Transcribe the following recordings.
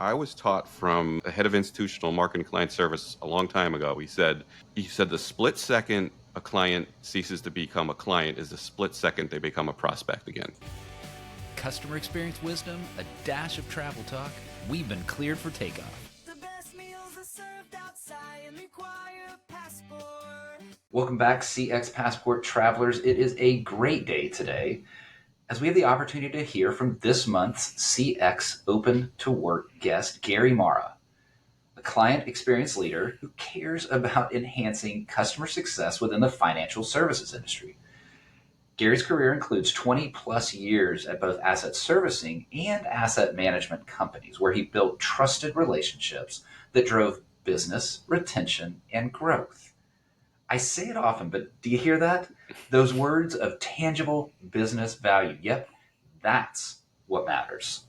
I was taught from the head of institutional marketing client service a long time ago. He said the split second a client ceases to become a client is the split second they become a prospect again. Customer experience wisdom, a dash of travel talk. We've been cleared for takeoff. The best meals are served outside and require a passport. Welcome back, CX Passport travelers. It is a great day today as we have the opportunity to hear from this month's CX Open to Work guest, Gary Marra, a client experience leader who cares about enhancing customer success within the financial services industry. Gary's career includes 20 plus years at both asset servicing and asset management companies, where he built trusted relationships that drove business, retention, and growth. I say it often, but do you hear that? Those words of tangible business value. Yep, that's what matters.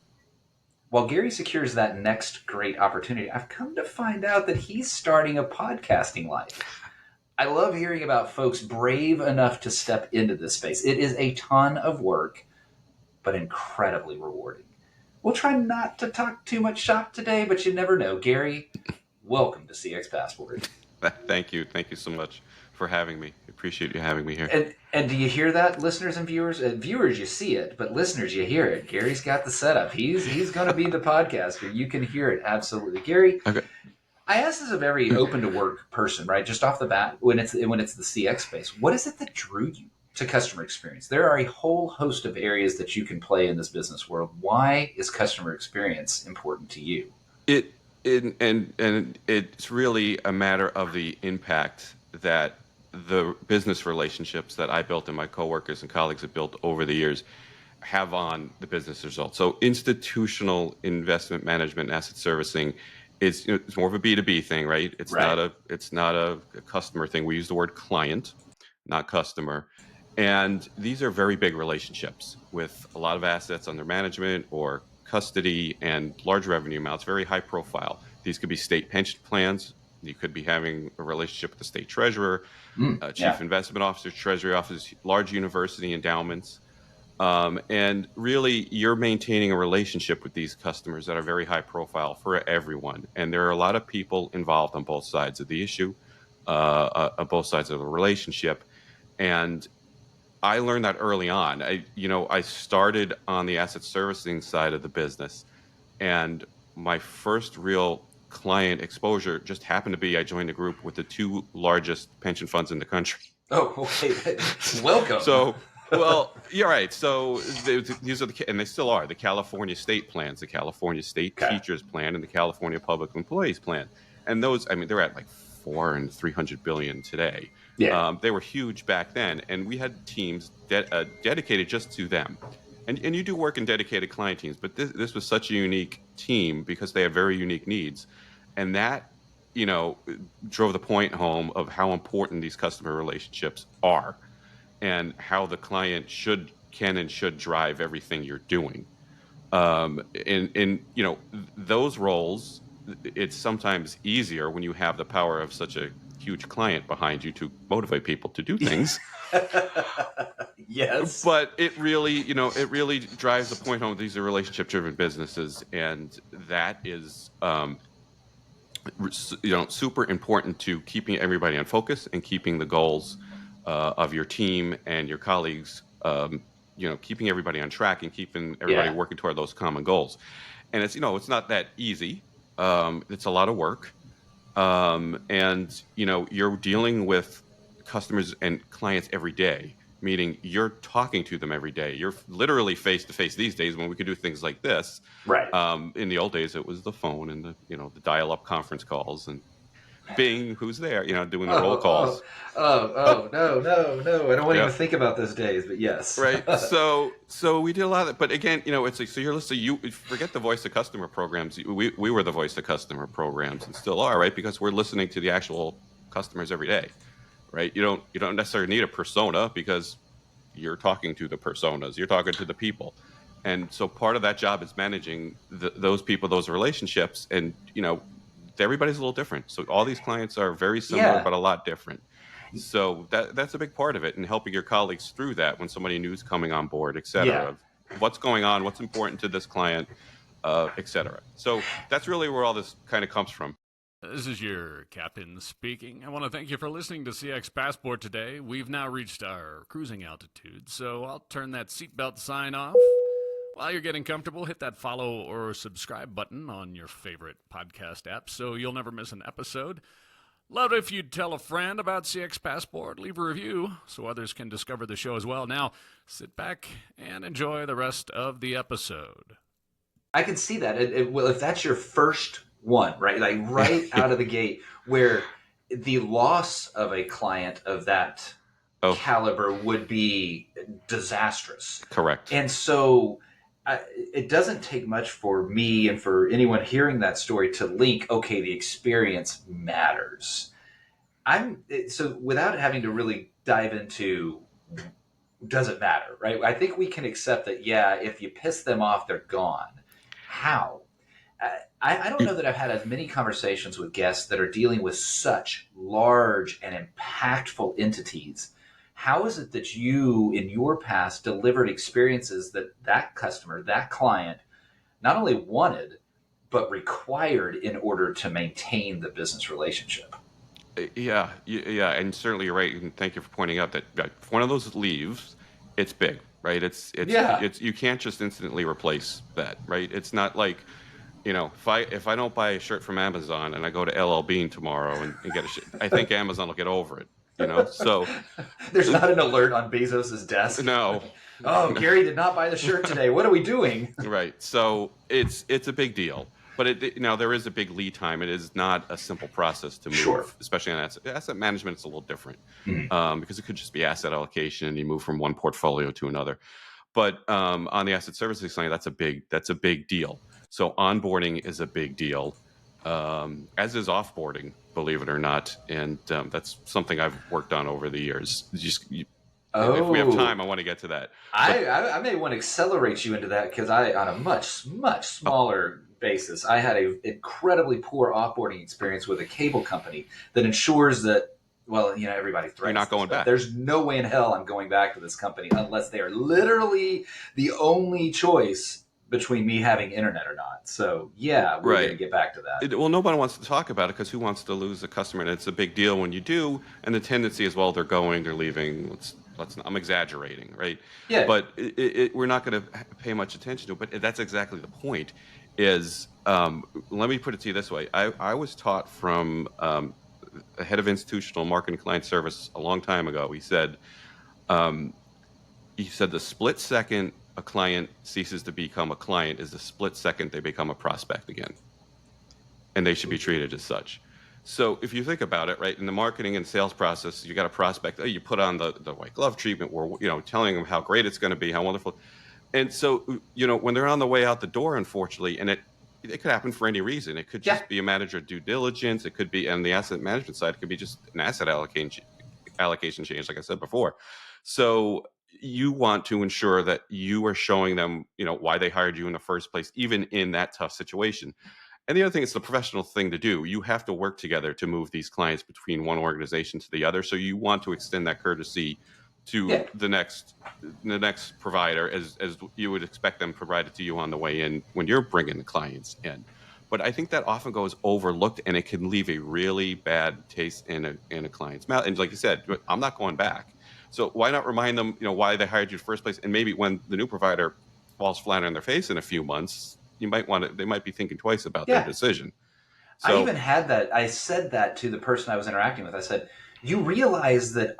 While Gary secures that next great opportunity, I've come to find out that he's starting a podcasting life. I love hearing about folks brave enough to step into this space. It is a ton of work, but incredibly rewarding. We'll try not to talk too much shop today, but you never know. Gary, welcome to CX Passport. Thank you. Thank you so much for having me. Appreciate you having me here. And do you hear that, listeners and viewers? Viewers, you see it, but listeners, you hear it. Gary's got the setup. He's going to be the podcaster. You can hear it absolutely. Gary, Okay. I ask this of every open to work person, right? Just off the bat, when it's the CX space, what is it that drew you to customer experience? There are a whole host of areas that you can play in this business world. Why is customer experience important to you? And it's really a matter of the impact that the business relationships that I built and my coworkers and colleagues have built over the years have on the business results. So institutional investment management and asset servicing is, it's more of a B2B thing, right? It's Right. not a customer thing. We use the word client, not customer. And these are very big relationships with a lot of assets under management or custody and large revenue amounts, very high profile. These could be state pension plans. You could be having a relationship with the state treasurer, chief Yeah. investment officer, treasury office, large university endowments. And really, you're maintaining a relationship with these customers that are very high profile for everyone. And there are a lot of people involved on both sides of the issue, on both sides of the relationship. And I learned that early on. I started on the asset servicing side of the business, and my first real client exposure just happened to be I joined a group with the two largest pension funds in the country. Oh, okay. Welcome. So, well, you're right. So these are and they still are the California state plans, the California state Okay. teachers plan, and the California public employees plan. And those, I mean, they're at like 400 and 300 billion today. Yeah. They were huge back then, and we had teams dedicated just to them. And you do work in dedicated client teams, but this was such a unique team because they have very unique needs, and that you know drove the point home of how important these customer relationships are and how the client can and should drive everything you're doing. In those roles, it's sometimes easier when you have the power of such a huge client behind you to motivate people to do things. Yes. But it really drives the point home. These are relationship driven businesses, and that is super important to keeping everybody on focus and keeping the goals of your team and your colleagues, keeping everybody on track and keeping everybody Yeah. working toward those common goals. And it's not that easy. It's a lot of work. And you're dealing with customers and clients every day, meaning you're talking to them every day. You're literally face to face these days when we could do things like this. Right. In the old days, it was the phone and the dial-up conference calls and Bing, who's there, doing the roll calls. No. I don't want to Yeah. even think about those days, but yes. Right. So we did a lot of that. But again, it's like, so you're listening, you forget the voice of customer programs. We were the voice of customer programs and still are, right? Because we're listening to the actual customers every day, right? You don't necessarily need a persona because you're talking to the personas, you're talking to the people. And so part of that job is managing those people, those relationships. And, everybody's a little different. So all these clients are very similar, Yeah. but a lot different. So that's a big part of it, and helping your colleagues through that when somebody new's coming on board, et cetera, Yeah. of what's going on, what's important to this client, etc. So that's really where all this kind of comes from. This is your captain speaking. I want to thank you for listening to CX Passport today. We've now reached our cruising altitude, so I'll turn that seatbelt sign off. While you're getting comfortable, hit that follow or subscribe button on your favorite podcast app so you'll never miss an episode. Love it if you'd tell a friend about CX Passport, leave a review so others can discover the show as well. Now, sit back and enjoy the rest of the episode. I can see that. Well, if that's your first one, right? Like right out of the gate, where the loss of a client of that caliber would be disastrous. Correct. And so it doesn't take much for me and for anyone hearing that story to link, okay, the experience matters. So without having to really dive into does it matter, right? I think we can accept that, yeah, if you piss them off, they're gone. How? I don't know that I've had as many conversations with guests that are dealing with such large and impactful entities. How is it that you, in your past, delivered experiences that customer, that client, not only wanted, but required in order to maintain the business relationship? Yeah, and certainly you're right, and thank you for pointing out that if one of those leaves, it's big, right? It's you can't just instantly replace that, right? It's not like, if I don't buy a shirt from Amazon and I go to LL Bean tomorrow and get a shirt, I think Amazon will get over it, So there's not an alert on Bezos's desk. No. Oh, Gary did not buy the shirt today. What are we doing? Right. So it's a big deal. But there is a big lead time. It is not a simple process to move, especially on asset management. It's a little different because it could just be asset allocation and you move from one portfolio to another. But on the asset servicing side, that's a big deal. So onboarding is a big deal, as is offboarding, believe it or not. And that's something I've worked on over the years. If we have time, I want to get to that. I may want to accelerate you into that because on a much, much smaller basis, I had an incredibly poor offboarding experience with a cable company that ensures that, everybody threatens. You're not going back. There's no way in hell I'm going back to this company unless they are literally the only choice between me having internet or not. So, yeah, we're going to get back to that. Nobody wants to talk about it because who wants to lose a customer? And it's a big deal when you do. And the tendency is, well, they're going, they're leaving. I'm exaggerating, right? Yeah. But we're not going to pay much attention to it. But that's exactly the point. Is let me put it to you this way: I was taught from a head of institutional marketing client service a long time ago. He said the split second a client ceases to become a client is the split second they become a prospect again, and they should be treated as such. So if you think about it, right, in the marketing and sales process, you got a prospect. You put on the white glove treatment, where telling them how great it's going to be, how wonderful. And so when they're on the way out the door, unfortunately, and it could happen for any reason. It could just be a matter of due diligence. It could be on the asset management side. It could be just an asset allocation change, like I said before. So you want to ensure that you are showing them, why they hired you in the first place, even in that tough situation. And the other thing, it's the professional thing to do. You have to work together to move these clients between one organization to the other. So you want to extend that courtesy to the next provider as you would expect them provided to you on the way in when you're bringing the clients in. But I think that often goes overlooked, and it can leave a really bad taste in a client's mouth. And like you said, I'm not going back. So why not remind them, why they hired you in the first place? And maybe when the new provider falls flat on their face in a few months, they might be thinking twice about their decision. So, I even had that. I said that to the person I was interacting with. I said, you realize that,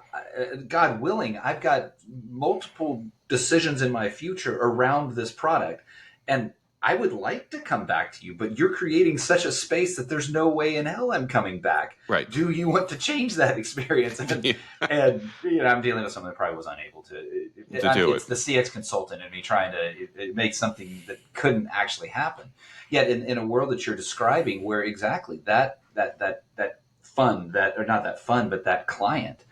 God willing, I've got multiple decisions in my future around this product, and I would like to come back to you, but you're creating such a space that there's no way in hell I'm coming back. Right. Do you want to change that experience? And I'm dealing with someone that probably was unable to do it. It's the CX consultant and me trying to make something that couldn't actually happen. Yet in a world that you're describing, where exactly that fund, or not that fund, but that client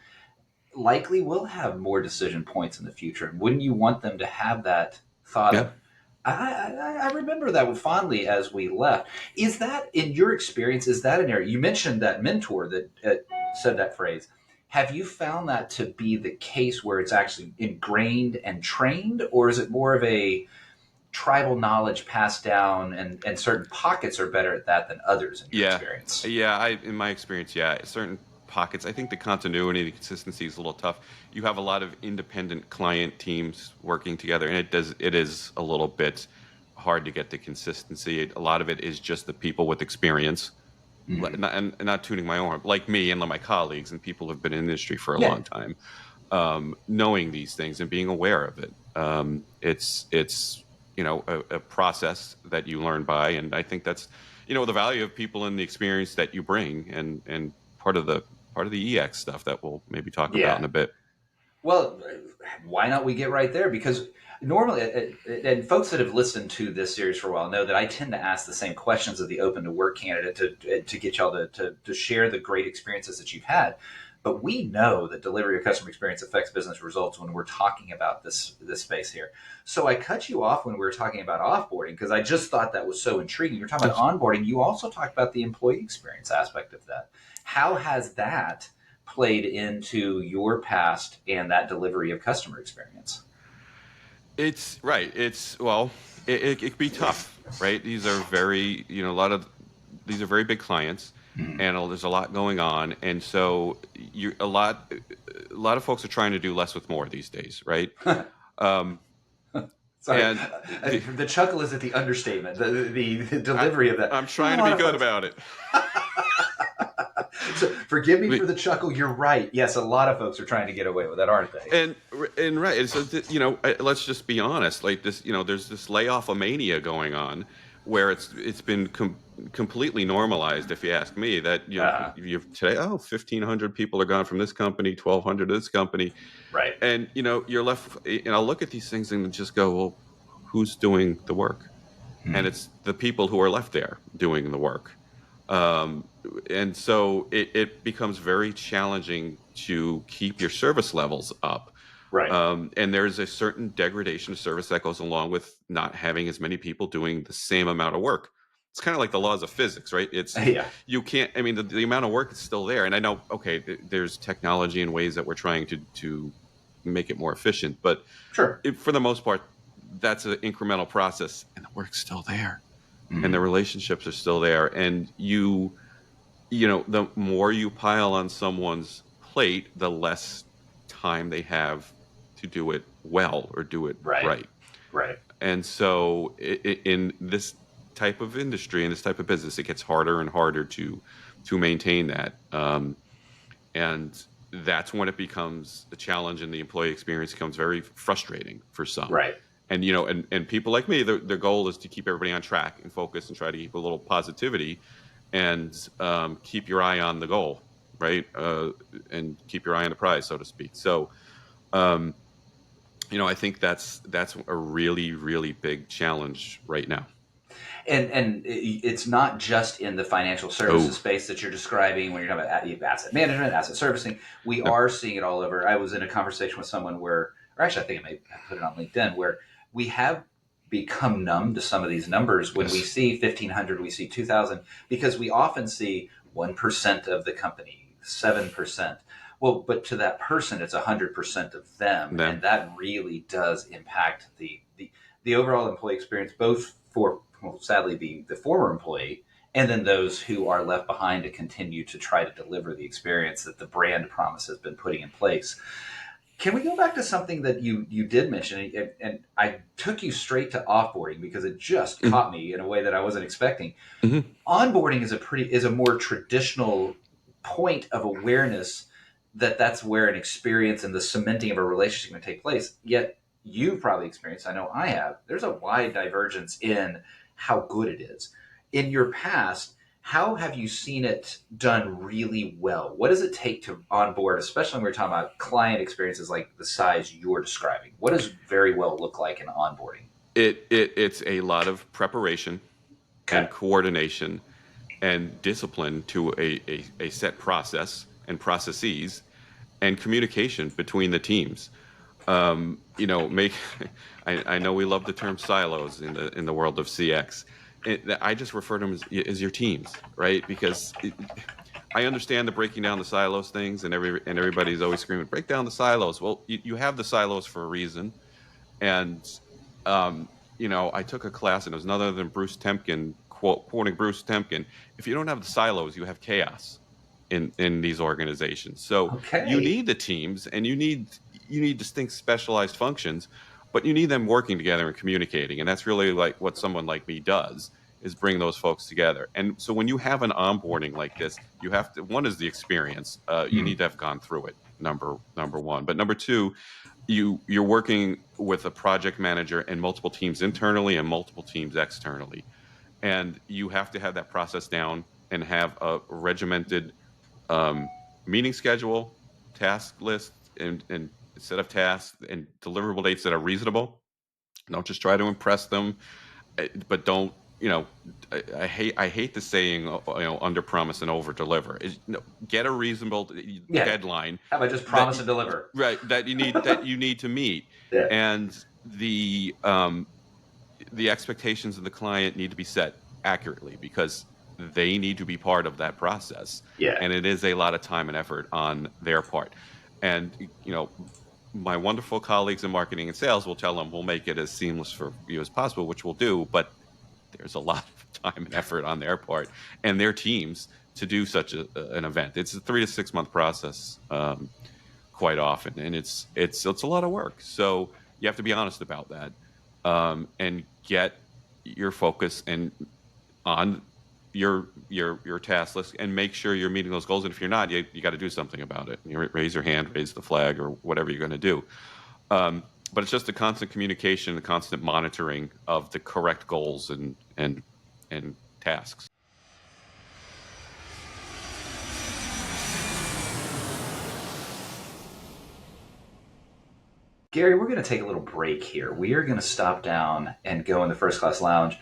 likely will have more decision points in the future. And wouldn't you want them to have that thought of, I remember that fondly as we left. Is that, in your experience, is that an area? You mentioned that mentor that said that phrase. Have you found that to be the case where it's actually ingrained and trained, or is it more of a tribal knowledge passed down, and certain pockets are better at that than others in your Yeah, experience? yeah. In my experience, yeah, certain pockets. I think the continuity, the consistency is a little tough. You have a lot of independent client teams working together, and it is a little bit hard to get the consistency. A lot of it is just the people with experience, Mhm. and not tuning my own, like me and my colleagues and people who've been in the industry for a Yeah. long time, knowing these things and being aware of it. It's a process that you learn by, and I think that's the value of people and the experience that you bring, and part of the EX stuff that we'll maybe talk about Yeah. in a bit. Well, why not we get right there? Because normally, and folks that have listened to this series for a while know that I tend to ask the same questions of the open to work candidate to get y'all to share the great experiences that you've had. But we know that delivery of customer experience affects business results when we're talking about this space here. So I cut you off when we were talking about offboarding because I just thought that was so intriguing. You're talking about onboarding. You also talked about the employee experience aspect of that. How has that played into your past and that delivery of customer experience? It's right. It can be tough, right? These are very, a lot of these are very big clients, Mhm. and there's a lot going on, and so a lot of folks are trying to do less with more these days, right? Um, Sorry, and the, the chuckle is at the understatement. The I, delivery of that. I'm A trying to lot be of good folks. about it. So forgive me We- for the chuckle. You're right. Yes, a lot of folks are trying to get away with that, aren't they? and right, and so let's just be honest. Like this, there's this layoff mania going on, where it's been completely normalized. If you ask me, that Uh, you've today, 1,500 people are gone from this company, 1,200 to this company, right. and you're left. And I'll look at these things and just go, well, who's doing the work? And Hmm. it's the people who are left there doing the work. Um, and so it becomes very challenging to keep your service levels up. Right. And there's a certain degradation of service that goes along with not having as many people doing the same amount of work. It's kind of like the laws of physics, right? It's Yeah. you can't. I mean, the amount of work is still there, and I know. Okay, there's technology and ways that we're trying to make it more efficient, but Sure. for the most part, that's an incremental process, and the work's still there, and the Hmm. relationships are still there, and the more you pile on someone's plate, the less time they have to do it well or do it Right. right. Right. And so in this type of industry, in this type of business, it gets harder and harder to maintain that. And that's when it becomes a challenge, and the employee experience becomes very frustrating for some. Right. And people like me, their goal is to keep everybody on track and focus and try to keep a little positivity, and keep your eye on the goal, right? And keep your eye on the prize, so to speak. So, um, I think that's a really, really big challenge right now. And it's not just in the financial services Oh, space that you're describing when you're talking about asset management, asset servicing. We no. are seeing it all over. I was in a conversation with someone where, or actually, I think I may have put it on LinkedIn, where we have become numb to some of these numbers. When we Yes. see 1,500, we see 2,000, because we often see 1% of the company, 7%. Well, but to that person, it's 100% of them, and Them. that really does impact the overall employee experience, both for, well, sadly, the former employee, and then those who are left behind to continue to try to deliver the experience that the brand promise has been putting in place. Can we go back to something that you did mention, and I took you straight to offboarding because it just Mhm. caught me in a way that I wasn't expecting. Mhm. Onboarding is a more traditional point of awareness that that's where an experience and the cementing of a relationship can take place. Yet you've probably experienced, I know I have, there's a wide divergence in how good it is. In your past, how have you seen it done really well? What does it take to onboard, especially when we're talking about client experiences like the size you're describing? What does very well look like in onboarding? It's a lot of preparation Okay. and coordination and discipline to a set process and processes, and communication between the teams. Make I know we love the term silos in the world of CX. I just refer to them as your teams, right? Because I understand the breaking down the silos things, and everybody's always screaming, break down the silos. Well, you have the silos for a reason, and I took a class and it was none other than Bruce Temkin, quoting Bruce Temkin. If you don't have the silos, you have chaos in these organizations. So you Okay. need the teams, and you need distinct specialized functions, but you need them working together and communicating. And that's really like what someone like me does, is bring those folks together. And so when you have an onboarding like this, you have to, one is the experience. You Hmm. need to have gone through it. Number one, but number two, you're working with a project manager and multiple teams internally and multiple teams externally, and you have to have that process down and have a regimented um, meeting schedule, task list, and set of tasks and deliverable dates that are reasonable. Don't just try to impress them, but don't, I hate the saying, under promise and over deliver. Get a reasonable Yeah. deadline How about just that promise and deliver? right that you need to meet, Yeah. and the expectations of the client need to be set accurately, because they need to be part of that process, Yeah. and it is a lot of time and effort on their part. And my wonderful colleagues in marketing and sales will tell them we'll make it as seamless for you as possible, which we'll do, but there's a lot of time and effort on their part and their teams to do such an event. It's a 3 to 6 month process, quite often, and it's a lot of work. So you have to be honest about that, and get your focus and on your task list, and make sure you're meeting those goals. And if you're not, you got to do something about it. You raise your hand, raise the flag, or whatever you're going to do. But it's just a constant communication, a constant monitoring of the correct goals and tasks. Gary, we're going to take a little break here. We are going to stop down and go in the first class lounge.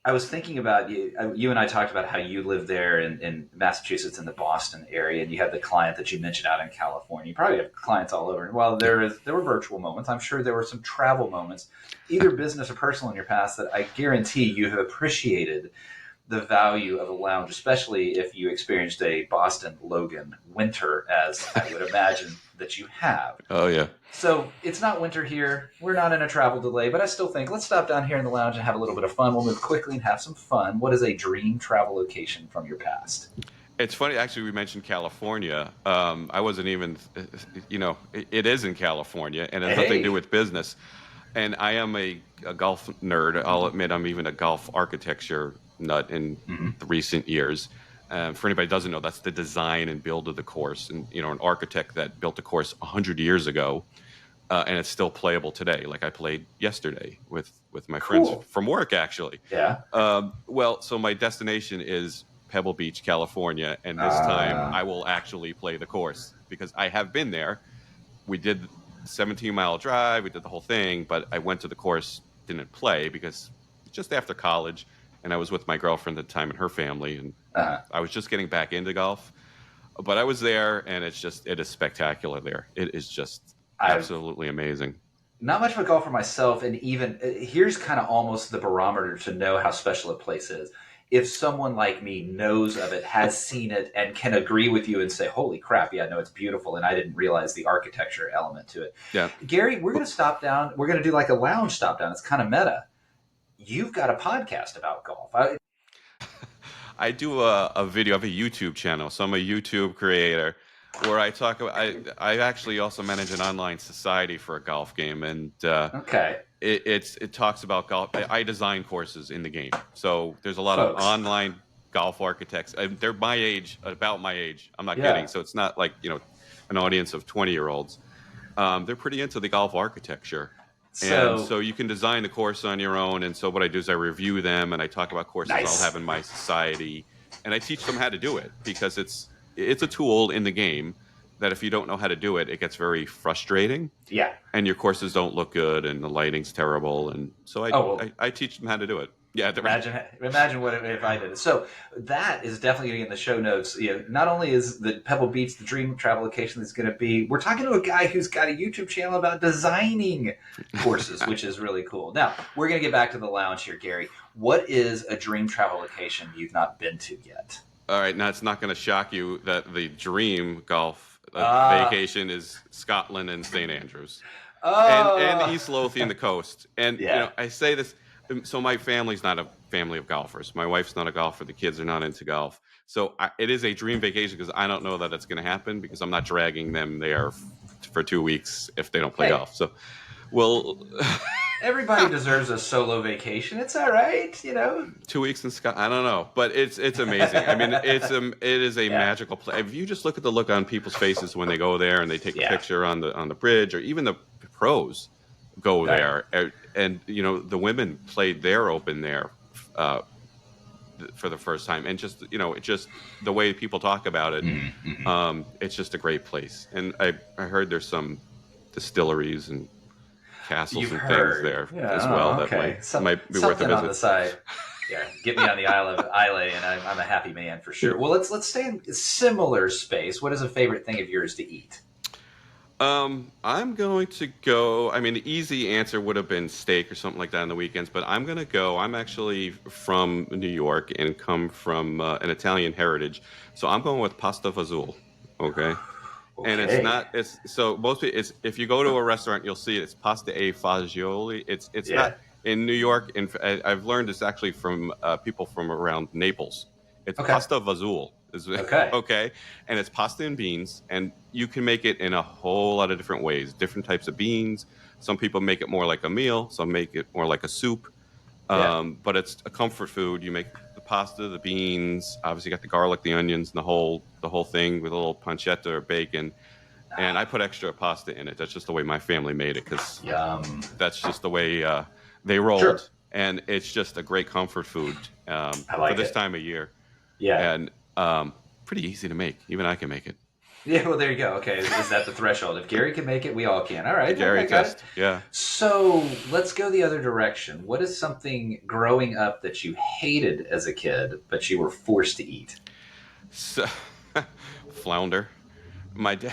I was thinking about you. You and I talked about how you live there in Massachusetts, in the Boston area, and you had the client that you mentioned out in California. You probably have clients all over. And while there were virtual moments, I'm sure there were some travel moments, either business or personal, in your past that I guarantee you have appreciated the value of a lounge, especially if you experienced a Boston Logan winter, as I would imagine that you have. Oh yeah. So it's not winter here. We're not in a travel delay, but I still think let's stop down here in the lounge and have a little bit of fun. We'll move quickly and have some fun. What is a dream travel location from your past? It's funny, actually. We mentioned California. I wasn't even, it is in California, and it has nothing to do Hey, with business. And I am a golf nerd. I'll admit I'm even a golf architecture nut in mm-hmm. the recent years. For anybody who doesn't know, that's the design and build of the course. And an architect that built a course 100 years ago, and it's still playable today. Like I played yesterday with my friends Cool. from work, actually. Yeah. Well, so my destination is Pebble Beach, California, and this time Uh, I will actually play the course because I have been there. We did 17-mile drive, we did the whole thing, but I went to the course, didn't play because just after college, and I was with my girlfriend at the time and her family, and uh, I was just getting back into golf. But I was there, and it is spectacular there. It is just I've absolutely amazing. not much of a golfer myself, and even here's kind of almost the barometer to know how special a place is. If someone like me knows of it, has seen it, and can agree with you and say, "Holy crap, yeah, no, it's beautiful," and I didn't realize the architecture element to it. Yeah. Gary, we're going to stop down. We're going to do like a lounge stop down. It's kind of meta. You've got a podcast about golf. I do a video. I have a YouTube channel, so I'm a YouTube creator where I talk about. I actually also manage an online society for a golf game, and Okay, it talks about golf. I design courses in the game, so there's a lot of folks. online golf architects. And they're my age, about my age. I'm not kidding. Yeah. So it's not like an audience of 20-year-olds. They're pretty into the golf architecture. And So so you can design the course on your own. And so what I do is I review them and I talk about courses I'll have nice. in my society, and I teach them how to do it, because it's a tool in the game that if you don't know how to do it, it gets very frustrating, Yeah. and your courses don't look good and the lighting's terrible. And so I Oh well. I, I teach them how to do it. Yeah, Imagine what if I did it. So that is definitely going to get in the show notes. Not only is the Pebble Beach the dream travel location that's going to be, we're talking to a guy who's got a YouTube channel about designing courses, which is really cool. Now we're going to get back to the lounge here, Gary. What is a dream travel location you've not been to yet? All right, now it's not going to shock you that the dream golf Ah, vacation is Scotland and St. Andrews. and Oh, East Lothian, the coast. And yeah. I say this. So my family's not a family of golfers. My wife's not a golfer. The kids are not into golf. So it is a dream vacation because I don't know that it's going to happen because I'm not dragging them there for 2 weeks if they don't play Hey, golf. So, well, everybody deserves a solo vacation. It's all right, 2 weeks in Scotland. I don't know, but it's amazing. I mean, it is a Yeah, magical place. If you just look at the look on people's faces when they go there and they take a yeah, picture on the bridge, or even the pros go right. there, and the women played their open there uh, for the first time, and just it just the way people talk about it, Mm-hmm. it's just a great place. And I heard there's some distilleries and castles You've and things heard. there Yeah, as well oh, that okay. might be worth a Something on visit. the side. Yeah, get me on the Isle of Islay, and I'm a happy man for sure. Well, let's stay in a similar space. What is a favorite thing of yours to eat? I'm going to go. I mean, the easy answer would have been steak or something like that on the weekends, but I'm going to go. I'm actually from New York and come from an Italian heritage, so I'm going with pasta fazool. Okay, and it's Okay. not. It's so most people. It's if you go to a restaurant, you'll see it's pasta e fagioli. It's Yeah. not in New York. And I've learned it's actually from people from around Naples. It's Okay. pasta fazool. Okay. Okay, and it's pasta and beans, and you can make it in a whole lot of different ways, different types of beans. Some people make it more like a meal, some make it more like a soup. Yeah. But it's a comfort food. You make the pasta, the beans, obviously you got the garlic, the onions, and the whole thing with a little pancetta or bacon. And I put extra pasta in it. That's just the way my family made it because Yum. that's just the way they Sure. rolled. And it's just a great comfort food I for like this it. time of year. Yeah. And pretty easy to make. Even I can make it. Yeah, well, there you go. Okay, is that the threshold? If Gary can make it, we all can. All right, Gary okay, got it. test. Yeah. So let's go the other direction. What is something growing up that you hated as a kid, but you were forced to eat? So, flounder. My dad.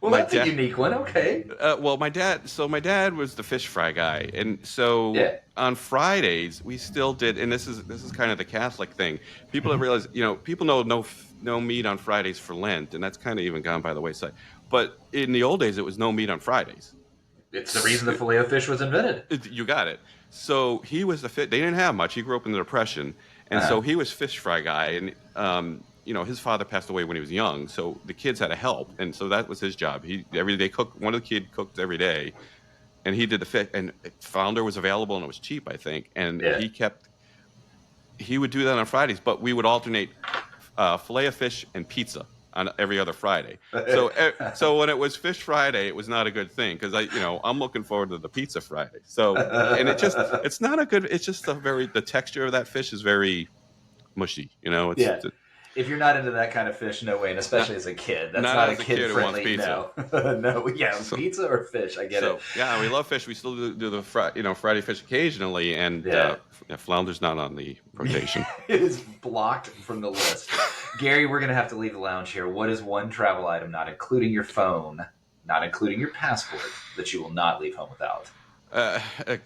Well, My that's a dad. unique one. Okay. Well, my dad. So my dad was the fish fry guy, and so Yeah. on Fridays we still did. And this is kind of the Catholic thing. People have realized, people know no meat on Fridays for Lent, and that's kind of even gone by the wayside. But in the old days, it was no meat on Fridays. It's the reason the filet of fish was invented. You got it. So he was the fit. They didn't have much. He grew up in the Depression, and Uh-huh. so he was fish fry guy. And his father passed away when he was young, so the kids had to help, and so that was his job. He every day cooked. One of the kid cooked every day, and he did the fish. And flounder was available, and it was cheap, I think. And Yeah. he would do that on Fridays, but we would alternate fillet of fish and pizza on every other Friday. So when it was Fish Friday, it was not a good thing because I'm looking forward to the Pizza Friday. So and it's not a good. It's just the texture of that fish is very mushy. Yeah. If you're not into that kind of fish, no way, and especially as a kid. That's not not a as a kid who wants kid-friendly. pizza. No. No, yeah, So, pizza or fish, I get so it. yeah, we love fish. We still do the Friday fish occasionally, and Yeah. flounder's not on the rotation. It is blocked from the list. Gary, we're going to have to leave the lounge here. What is one travel item, not including your phone, not including your passport, that you will not leave home without?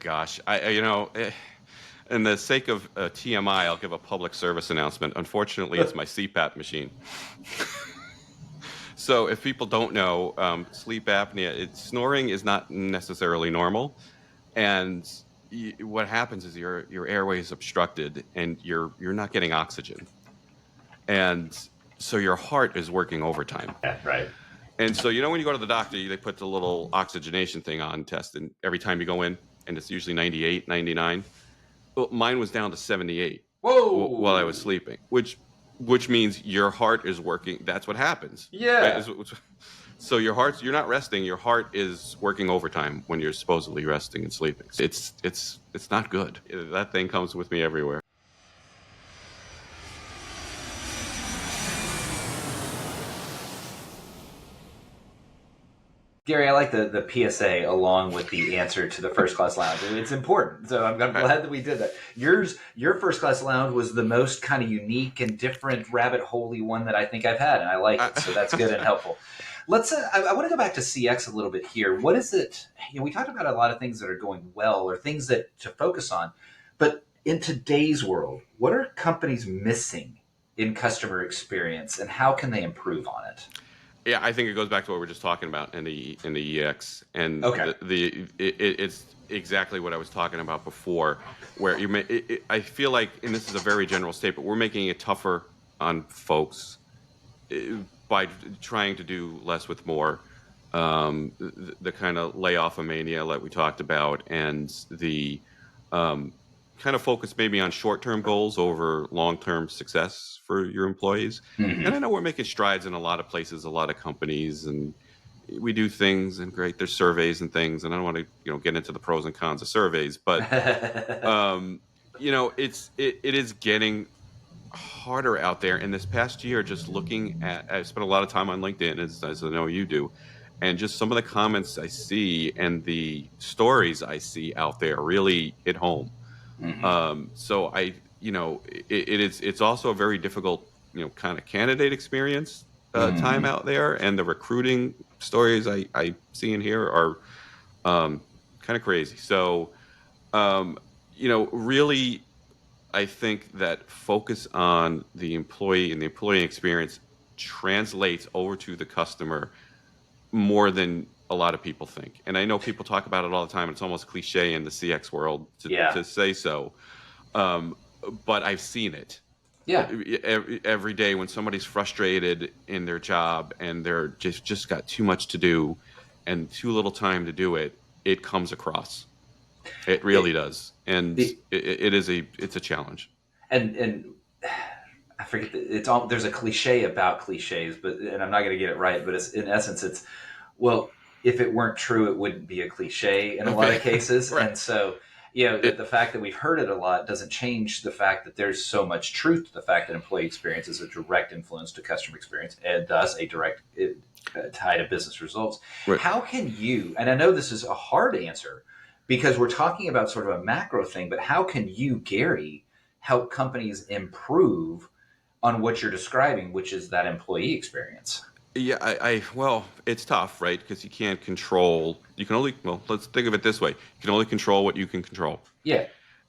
Gosh, in the sake of TMI, I'll give a public service announcement. Unfortunately, it's my CPAP machine. So if people don't know, sleep apnea, snoring is not necessarily normal, and what happens is your airway is obstructed, and you're not getting oxygen, and so your heart is working overtime. Yeah, right. And so when you go to the doctor, they put the little oxygenation thing on test, and every time you go in, and it's usually 98, 99. Well, mine was down to 78 Whoa! while I was sleeping, which means your heart is working. That's what happens. Yeah. So you're not resting. Your heart is working overtime when you're supposedly resting and sleeping. It's not good. That thing comes with me everywhere. Gary, I like the PSA along with the answer to the first class lounge. It's important. So I'm glad that we did that. Your first class lounge was the most kind of unique and different rabbit holey one that I think I've had, and I like it. So that's good and helpful. Let's. I want to go back to CX a little bit here. What is it? We talked about a lot of things that are going well or things that to focus on, but in today's world, what are companies missing in customer experience, and how can they improve on it? Yeah, I think it goes back to what we are just talking about in the EX, and Okay. it's exactly what I was talking about before, where I feel like, and this is a very general statement, we're making it tougher on folks by trying to do less with more. The kind of layoff mania that we talked about, and the um, kind of focus maybe on short-term goals over long-term success for your employees. And I Hmm. know we're making strides in a lot of places, a lot of companies, and we do things, and great, there's surveys and things, and I don't want to get into the pros and cons of surveys, but um, it is getting harder out there. And this past year, just looking at, I spent a lot of time on LinkedIn, as I know you do, and just some of the comments I see and the stories I see out there really hit home. Hmm. So it's also a very difficult, kind of candidate experience time Hmm. out there, and the recruiting stories I see and hear are kind of crazy. So, um, really, I think that focus on the employee and the employee experience translates over to the customer more than a lot of people think. And I know people talk about it all the time. It's almost cliche in the CX world to, Yeah. to say so. Um, but I've seen it Yeah. every day when somebody's frustrated in their job and they're just got too much to do and too little time to do it. It comes across. It really It, does, and it, it's a challenge. and I forget it's all there's a cliche about cliches, but and I'm not going to get it right, but it's in essence it's well, if it weren't true, it wouldn't be a cliche in a lot Okay, of cases, right. and so It, the fact that we've heard it a lot doesn't change the fact that there's so much truth to the fact that employee experience is a direct influence to customer experience and thus a direct tie to business results. right. How can you? And I know this is a hard answer because we're talking about sort of a macro thing, but how can you, Gary, help companies improve on what you're describing, which is that employee experience? Yeah, well, it's tough, right? Because you can't control. You can only, well, let's think of it this way: you can only control what you can control, Yeah.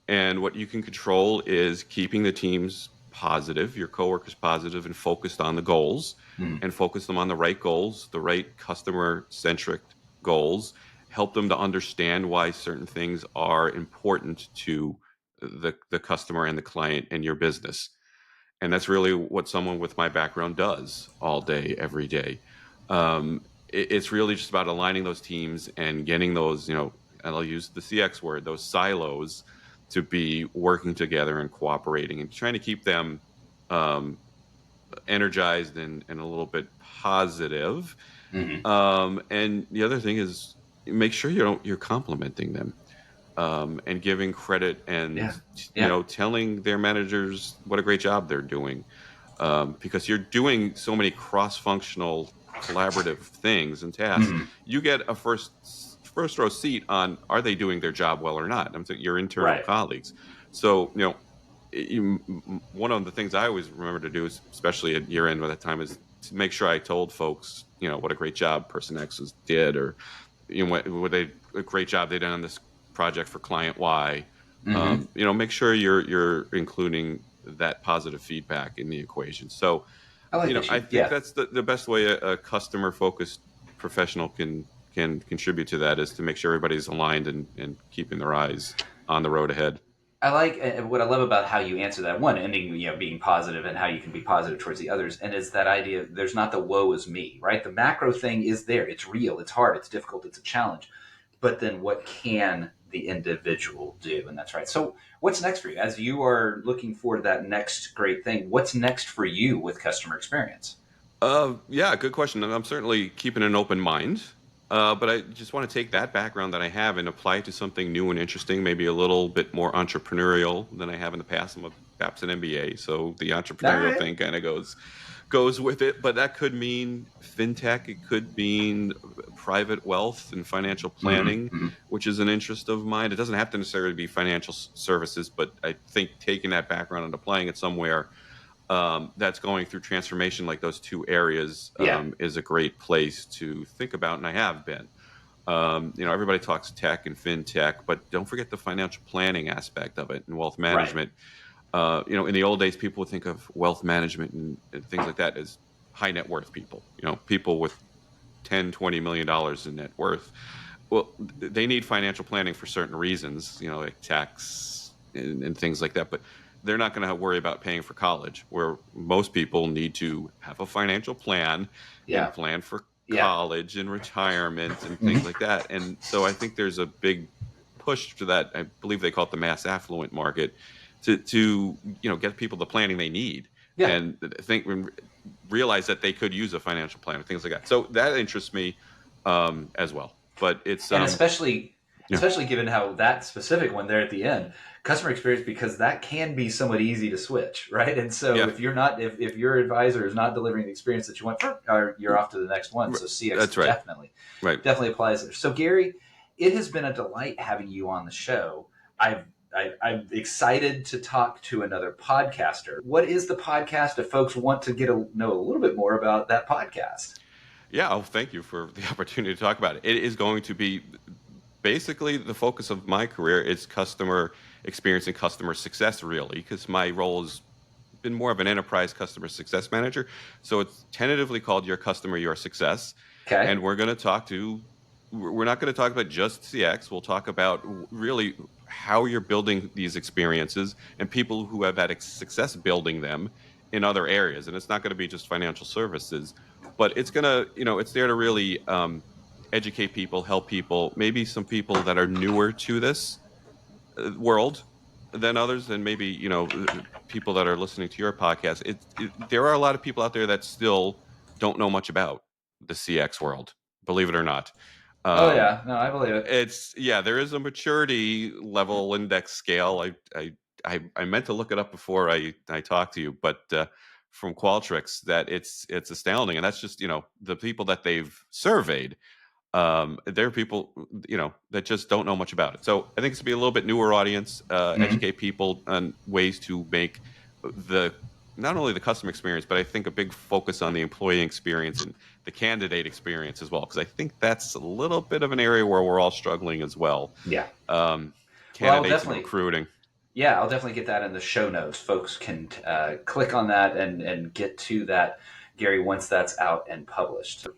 and what you can control is keeping the teams positive, your coworkers positive, and focused on the goals, Mm-hmm. and focus them on the right goals, the right customer centric goals. Help them to understand why certain things are important to the customer and the client and your business. And that's really what someone with my background does all day, every day. It's really just about aligning those teams and getting those, and I'll use the CX word, those silos to be working together and cooperating and trying to keep them um, energized and a little bit positive. Mm-hmm. And the other thing is make sure you're complimenting them, and giving credit, and Yeah. Yeah. telling their managers what a great job they're doing, because you're doing so many cross-functional collaborative things and tasks. Mm-hmm. You get a first row seat on, are they doing their job well or not? I'm saying your internal Right. colleagues. So one of the things I always remember to do, especially at year end by that time, is to make sure I told folks what a great job person X did, or what they a great job they did on this project for client Y. Mm-hmm. Make sure you're including that positive feedback in the equation. So, I like that I you. think Yeah. that's the best way a customer focused professional can contribute to that, is to make sure everybody's aligned and keeping their eyes on the road ahead. I like what I love about how you answer that one ending, being positive and how you can be positive towards the others. And is that idea, there's not the woe is me, right? The macro thing is there. It's real. It's hard. It's difficult. It's a challenge. But then what can the individual do? And that's right. So what's next for you as you are looking for that next great thing? What's next for you with customer experience? Yeah, good question. And I'm certainly keeping an open mind. But I just want to take that background that I have and apply it to something new and interesting, maybe a little bit more entrepreneurial than I have in the past. I'm perhaps an MBA, so the All entrepreneurial right. thing kind of goes with it. But that could mean fintech. It could mean private wealth and financial planning, Mm-hmm. which is an interest of mine. It doesn't have to necessarily be financial services, but I think taking that background and applying it somewhere that's going through transformation, like those two areas, Yeah. is a great place to think about, and I have been. Everybody talks tech and fintech, but don't forget the financial planning aspect of it and wealth Right. management. In the old days, people would think of wealth management and things like that as high net worth people, people with 10, $20 million in net worth. Well, they need financial planning for certain reasons, like tax and things like that. But they're not going to worry about paying for college, where most people need to have a financial plan Yeah. and plan for Yeah. college and retirement and things like that. And so I think there's a big push to that. I believe they call it the mass affluent market to get people the planning they need. Yeah. And realize that they could use a financial plan and things like that. So that interests me as well. But it's and especially given how that specific one there at the end, customer experience, because that can be somewhat easy to switch, right? And so if you're not, if your advisor is not delivering the experience that you want, you're off to the next one. So CX That's right. definitely applies there. So Gary, it has been a delight having you on the show. I'm excited to talk to another podcaster. What is the podcast if folks want to know a little bit more about that podcast? Yeah, thank you for the opportunity to talk about it. It is going to be basically the focus of my career is customer experience and customer success, really, because my role has been more of an enterprise customer success manager. So it's tentatively called Your Customer, Your Success. Okay. And we're not going to talk about just CX. We'll talk about really how you're building these experiences and people who have had success building them in other areas. And it's not going to be just financial services, but it's going to, it's there to really educate people, help people, maybe some people that are newer to this world than others, and maybe, people that are listening to your podcast. There are a lot of people out there that still don't know much about the CX world, believe it or not. Oh yeah, no, I believe it. There is a maturity level index scale. I meant to look it up before I talked to you, but from Qualtrics, that it's astounding, and that's just the people that they've surveyed. There are people that just don't know much about it. So I think it's to be a little bit newer audience, educate people on ways to make not only the customer experience, but I think a big focus on the employee experience and the candidate experience as well, because I think that's a little bit of an area where we're all struggling as well. Yeah. Candidates and recruiting. Yeah, I'll definitely get that in the show notes. Folks can click on that and get to that, Gary, once that's out and published.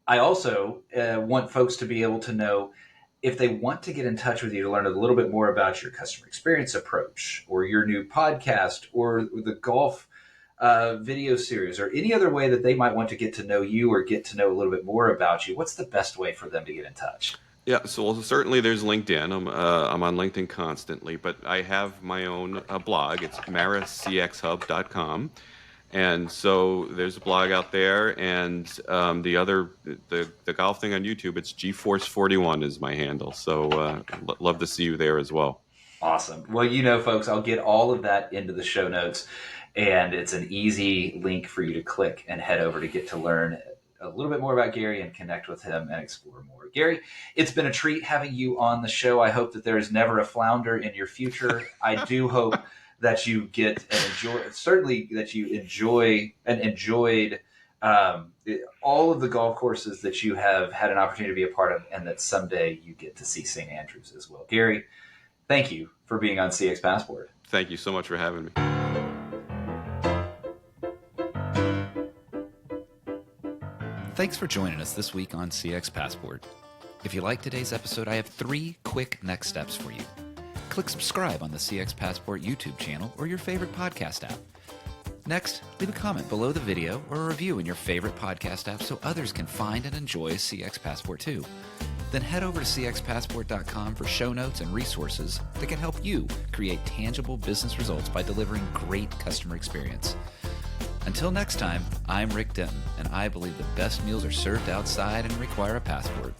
I also want folks to be able to know if they want to get in touch with you to learn a little bit more about your customer experience approach or your new podcast or the golf video series or any other way that they might want to get to know you or get to know a little bit more about you. What's the best way for them to get in touch? Yeah, so certainly there's LinkedIn. I'm on LinkedIn constantly, but I have my own blog. It's marracxhub.com. And so there's a blog out there, and the golf thing on YouTube, it's GeForce41 is my handle. So love to see you there as well. Awesome. Well, folks, I'll get all of that into the show notes, and it's an easy link for you to click and head over to get to learn a little bit more about Gary and connect with him and explore more. Gary, it's been a treat having you on the show. I hope that there is never a flounder in your future. I do hope that you get and enjoy, certainly that you enjoy and enjoyed all of the golf courses that you have had an opportunity to be a part of, and that someday you get to see St. Andrews as well. Gary, thank you for being on CX Passport. Thank you so much for having me. Thanks for joining us this week on CX Passport. If you like today's episode, I have 3 quick next steps for you. Click subscribe on the CX Passport YouTube channel or your favorite podcast app. Next, leave a comment below the video or a review in your favorite podcast app so others can find and enjoy CX Passport too. Then head over to cxpassport.com for show notes and resources that can help you create tangible business results by delivering great customer experience. Until next time, I'm Rick Denton, and I believe the best meals are served outside and require a passport.